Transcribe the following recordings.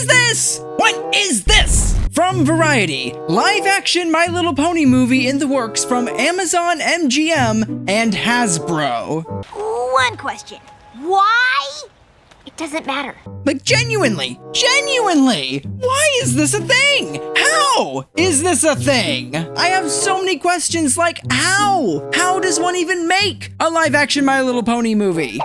is this? What is this? From Variety, live-action My Little Pony movie in the works from Amazon MGM and Hasbro. One question. Why? It doesn't matter. Like, genuinely, why is this a thing? How is this a thing? I have so many questions, like, how? How does one even make a live-action My Little Pony movie?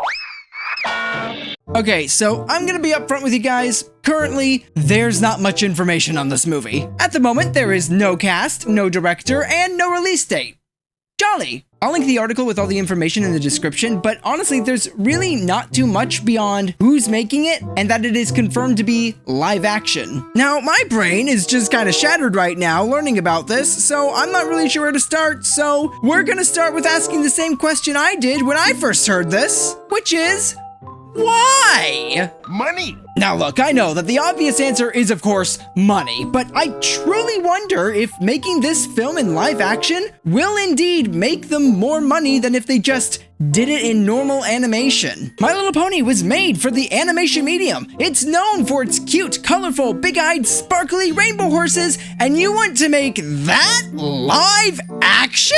Okay, so I'm gonna be upfront with you guys. Currently, there's not much information on this movie. At the moment, there is no cast, no director, and no release date. Jolly! I'll link the article with all the information in the description, but honestly, there's really not too much beyond who's making it and that it is confirmed to be live action. Now, my brain is just kind of shattered right now learning about this, so I'm not really sure where to start, so we're gonna start with asking the same question I did when I first heard this, which is, why? Money! Now look, I know that the obvious answer is of course money, but I truly wonder if making this film in live action will indeed make them more money than if they just did it in normal animation. My Little Pony was made for the animation medium. It's known for its cute, colorful, big-eyed, sparkly rainbow horses, and you want to make that live action?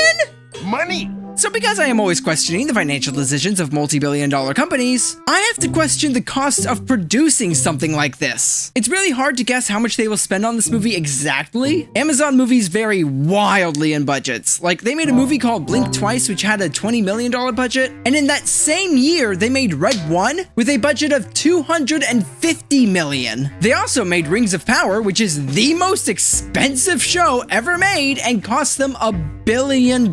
Money! So because I am always questioning the financial decisions of multi-billion-dollar companies, I have to question the cost of producing something like this. It's really hard to guess how much they will spend on this movie exactly. Amazon movies vary wildly in budgets. Like, they made a movie called Blink Twice, which had a $20 million budget, and in that same year, they made Red One with a budget of $250 million. They also made Rings of Power, which is the most expensive show ever made and cost them $1 billion.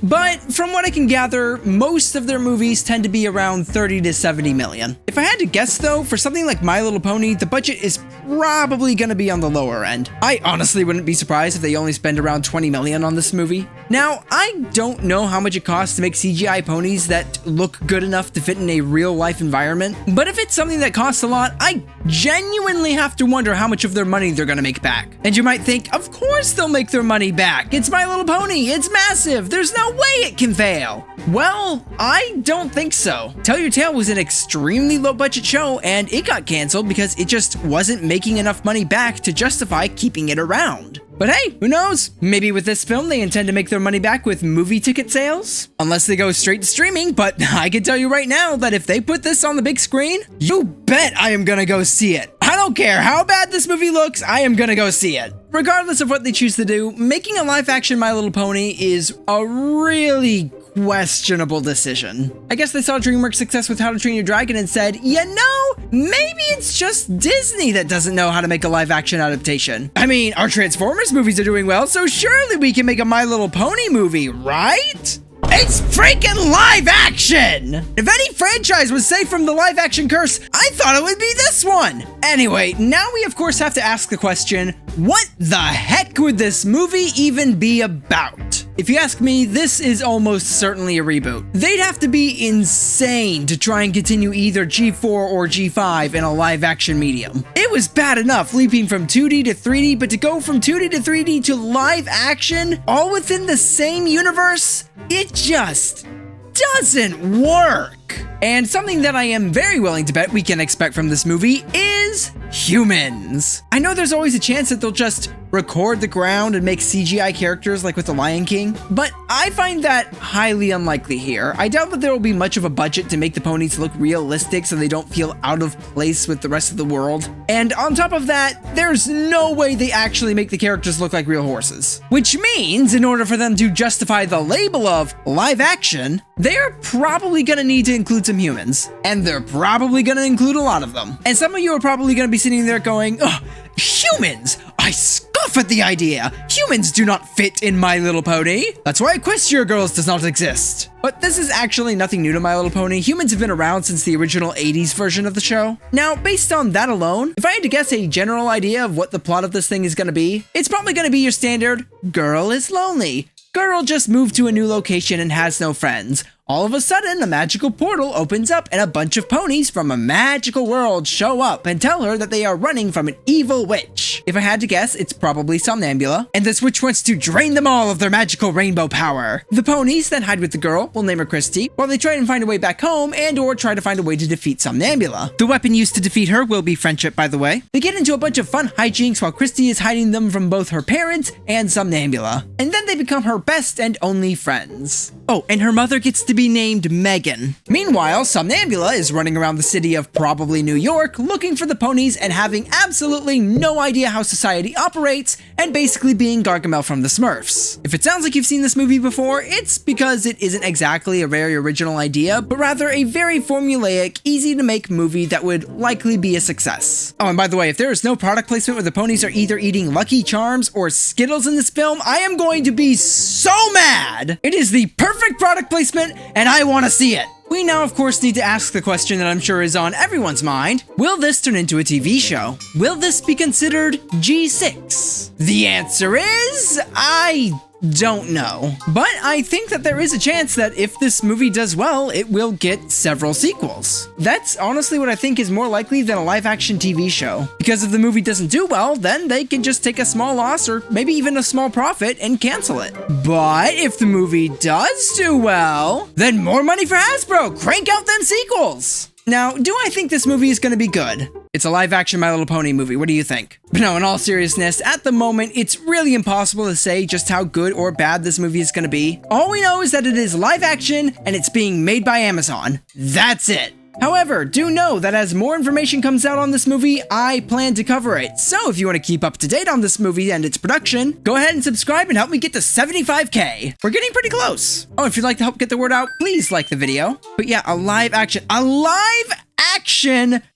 But from what I can gather, most of their movies tend to be around 30 to 70 million. If I had to guess though, for something like My Little Pony, the budget is probably gonna be on the lower end. I honestly wouldn't be surprised if they only spend around 20 million on this movie. Now, I don't know how much it costs to make CGI ponies that look good enough to fit in a real life environment, but if it's something that costs a lot, I genuinely have to wonder how much of their money they're gonna make back. And you might think, of course they'll make their money back. It's My Little Pony, it's massive, there's no way it can fail. Well, I don't think so. Tell Your Tale was an extremely low budget show and it got canceled because it just wasn't making enough money back to justify keeping it around. But hey, who knows? Maybe with this film, they intend to make their money back with movie ticket sales? Unless they go straight to streaming, but I can tell you right now that if they put this on the big screen, you bet I am gonna go see it. I don't care how bad this movie looks, I am gonna go see it. Regardless of what they choose to do, making a live-action My Little Pony is a really questionable decision. I guess they saw DreamWorks' success with How to Train Your Dragon and said, you know, maybe it's just Disney that doesn't know how to make a live-action adaptation. I mean, our Transformers movies are doing well, so surely we can make a My Little Pony movie, right? It's freaking live action! If any franchise was safe from the live action curse, I thought it would be this one! Anyway, now we of course have to ask the question, what the heck would this movie even be about? If you ask me, this is almost certainly a reboot. They'd have to be insane to try and continue either G4 or G5 in a live action medium. It was bad enough leaping from 2D to 3D, but to go from 2D to 3D to live action, all within the same universe, it just doesn't work. And something that I am very willing to bet we can expect from this movie is humans. I know there's always a chance that they'll just record the ground and make CGI characters like with The Lion King, but I find that highly unlikely here. I doubt that there will be much of a budget to make the ponies look realistic so they don't feel out of place with the rest of the world. And on top of that, there's no way they actually make the characters look like real horses. Which means, in order for them to justify the label of live action, they're probably gonna need to include some humans. And they're probably gonna include a lot of them. And some of you are probably gonna be sitting there going, ugh, humans! I scoff at the idea! Humans do not fit in My Little Pony! That's why Equestria Girls does not exist! But this is actually nothing new to My Little Pony. Humans have been around since the original 80s version of the show. Now, based on that alone, if I had to guess a general idea of what the plot of this thing is gonna be, it's probably gonna be your standard, girl is lonely. Girl just moved to a new location and has no friends. All of a sudden, a magical portal opens up and a bunch of ponies from a magical world show up and tell her that they are running from an evil witch. much. If I had to guess, it's probably Somnambula, and the Switch wants to drain them all of their magical rainbow power. The ponies then hide with the girl, we'll name her Christy, while they try and find a way back home and or try to find a way to defeat Somnambula. The weapon used to defeat her will be friendship, by the way. They get into a bunch of fun hijinks while Christy is hiding them from both her parents and Somnambula, and then they become her best and only friends. Oh, and her mother gets to be named Megan. Meanwhile, Somnambula is running around the city of probably New York looking for the ponies and having absolutely no idea how society operates and basically being Gargamel from the Smurfs. If it sounds like you've seen this movie before, it's because it isn't exactly a very original idea, but rather a very formulaic, easy to make movie that would likely be a success. Oh, and by the way, if there is no product placement where the ponies are either eating Lucky Charms or Skittles in this film, I am going to be so mad! It is the perfect product placement, and I want to see it! We now, of course, need to ask the question that I'm sure is on everyone's mind. Will this turn into a TV show? Will this be considered G6? The answer is, I don't know. But I think that there is a chance that if this movie does well, it will get several sequels. That's honestly what I think is more likely than a live-action TV show. Because if the movie doesn't do well, then they can just take a small loss or maybe even a small profit and cancel it. But if the movie does do well, then more money for Hasbro! Crank out them sequels! Now, do I think this movie is going to be good? It's a live-action My Little Pony movie, what do you think? But no, in all seriousness, at the moment, it's really impossible to say just how good or bad this movie is going to be. All we know is that it is live-action, and it's being made by Amazon. That's it! However, do know that as more information comes out on this movie, I plan to cover it. So if you want to keep up to date on this movie and its production, go ahead and subscribe and help me get to 75K. We're getting pretty close. Oh, if you'd like to help get the word out, please like the video. But yeah, a live action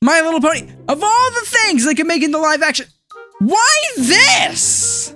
My Little Pony. Of all the things they could make into live action, why this?